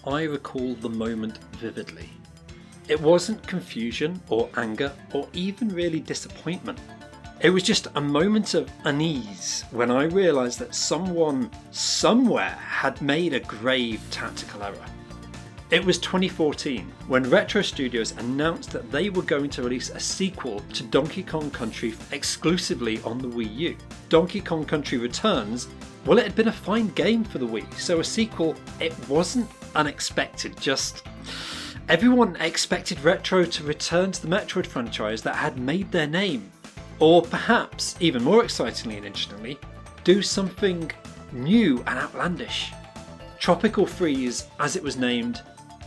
I recall the moment vividly. It wasn't confusion or anger or even really disappointment. It was just a moment of unease when I realised that someone somewhere had made a grave tactical error. It was 2014 when Retro Studios announced that they were going to release a sequel to Donkey Kong Country exclusively on the Wii U. Donkey Kong Country Returns, well, it had been a fine game for the Wii, so a sequel, it wasn't unexpected, just everyone expected Retro to return to the Metroid franchise that had made their name. Or perhaps, even more excitingly and interestingly, do something new and outlandish. Tropical Freeze, as it was named,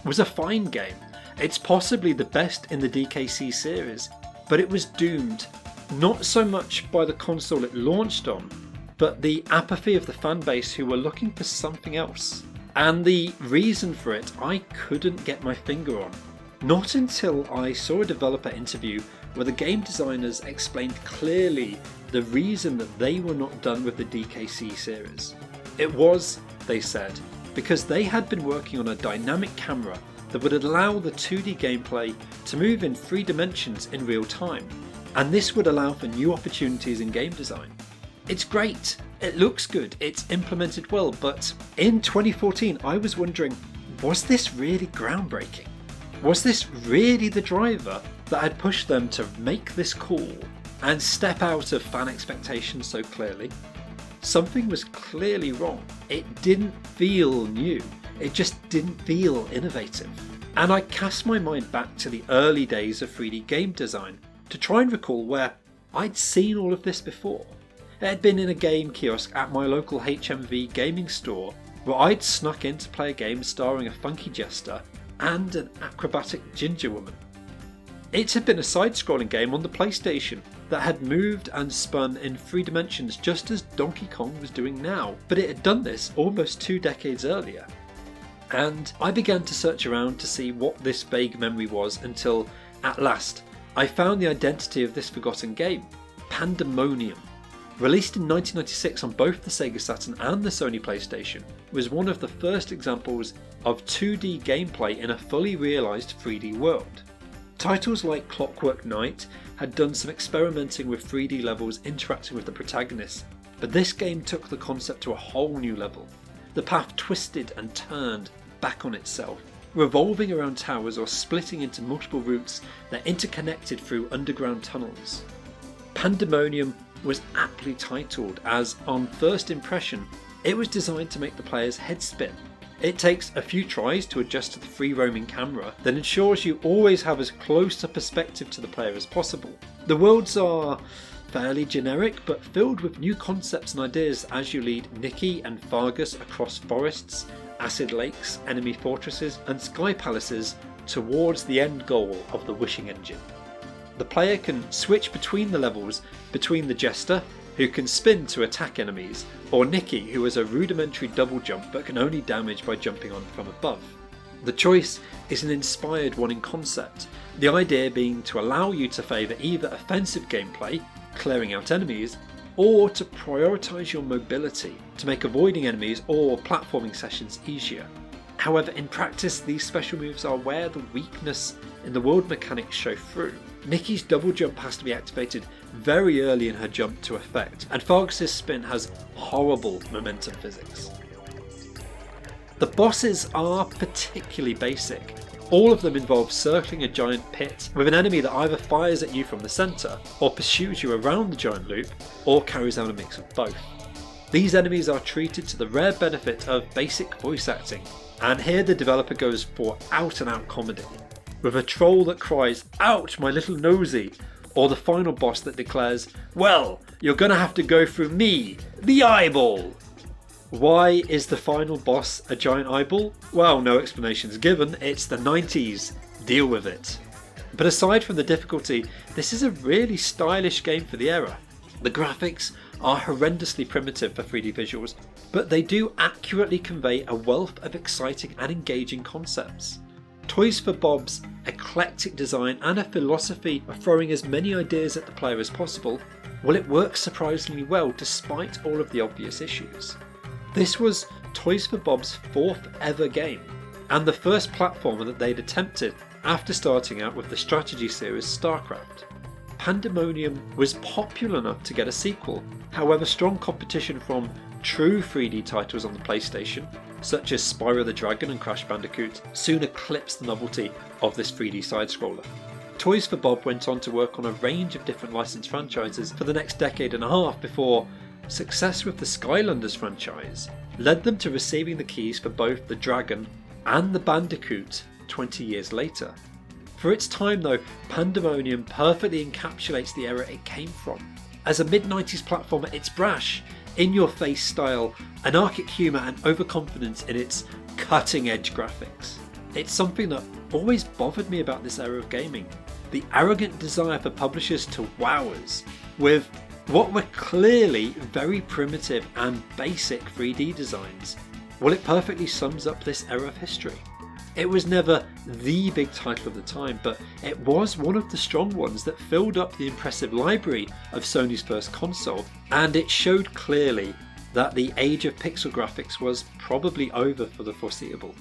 was a fine game. It's possibly the best in the DKC series, but it was doomed, not so much by the console it launched on, but the apathy of the fanbase who were looking for something else. And the reason for it I couldn't get my finger on. Not until I saw a developer interview where the game designers explained clearly the reason that they were not done with the DKC series. It was, they said, because they had been working on a dynamic camera that would allow the 2D gameplay to move in 3 dimensions in real time, and this would allow for new opportunities in game design. It's great, it looks good, it's implemented well, but in 2014 I was wondering, was this really groundbreaking? Was this really the driver that had pushed them to make this call and step out of fan expectations so clearly? Something was clearly wrong. It didn't feel new. It just didn't feel innovative. And I cast my mind back to the early days of 3D game design to try and recall where I'd seen all of this before. It had been in a game kiosk at my local HMV gaming store where I'd snuck in to play a game starring a funky jester and an acrobatic ginger woman. It had been a side-scrolling game on the PlayStation that had moved and spun in 3 dimensions just as Donkey Kong was doing now, but it had done this almost 2 decades earlier. And I began to search around to see what this vague memory was until, at last, I found the identity of this forgotten game, Pandemonium. Released in 1996 on both the Sega Saturn and the Sony PlayStation, it was one of the first examples of 2D gameplay in a fully realised 3D world. Titles like Clockwork Knight had done some experimenting with 3D levels interacting with the protagonists, but this game took the concept to a whole new level. The path twisted and turned back on itself, revolving around towers or splitting into multiple routes that interconnected through underground tunnels. Pandemonium was aptly titled as, on first impression, it was designed to make the player's head spin. It takes a few tries to adjust to the free roaming camera that ensures you always have as close a perspective to the player as possible. The worlds are fairly generic but filled with new concepts and ideas as you lead Nikki and Fargus across forests, acid lakes, enemy fortresses and sky palaces towards the end goal of the wishing engine. The player can switch between the levels between the Jester, who can spin to attack enemies, or Nikki, who has a rudimentary double jump but can only damage by jumping on from above. The choice is an inspired one in concept, the idea being to allow you to favour either offensive gameplay, clearing out enemies, or to prioritise your mobility to make avoiding enemies or platforming sessions easier. However, in practice, these special moves are where the weakness in the world mechanics show through. Nikki's double jump has to be activated very early in her jump to effect, and Fargus' spin has horrible momentum physics. The bosses are particularly basic. All of them involve circling a giant pit with an enemy that either fires at you from the centre, or pursues you around the giant loop, or carries out a mix of both. These enemies are treated to the rare benefit of basic voice acting, and here the developer goes for out and out comedy, with a troll that cries, "Ouch, my little nosy," or the final boss that declares, "Well, you're gonna have to go through me, the eyeball." Why is the final boss a giant eyeball? Well, no explanations given, it's the 90s, deal with it. But aside from the difficulty, this is a really stylish game for the era. The graphics are horrendously primitive for 3D visuals, but they do accurately convey a wealth of exciting and engaging concepts. Toys for Bob's eclectic design and a philosophy of throwing as many ideas at the player as possible, well, it works surprisingly well despite all of the obvious issues. This was Toys for Bob's 4th ever game, and the first platformer that they'd attempted after starting out with the strategy series StarCraft. Pandemonium was popular enough to get a sequel, however strong competition from true 3D titles on the PlayStation, such as Spyro the Dragon and Crash Bandicoot, soon eclipsed the novelty of this 3D side-scroller. Toys for Bob went on to work on a range of different licensed franchises for the next decade and a half before success with the Skylanders franchise led them to receiving the keys for both the Dragon and the Bandicoot 20 years later. For its time though, Pandemonium perfectly encapsulates the era it came from. As a mid-90s platformer, it's brash, in-your-face style, anarchic humour and overconfidence in its cutting-edge graphics. It's something that always bothered me about this era of gaming. The arrogant desire for publishers to wow us with what were clearly very primitive and basic 3D designs. Well, it perfectly sums up this era of history. It was never the big title of the time, but it was one of the strong ones that filled up the impressive library of Sony's first console, and it showed clearly that the age of pixel graphics was probably over for the foreseeable.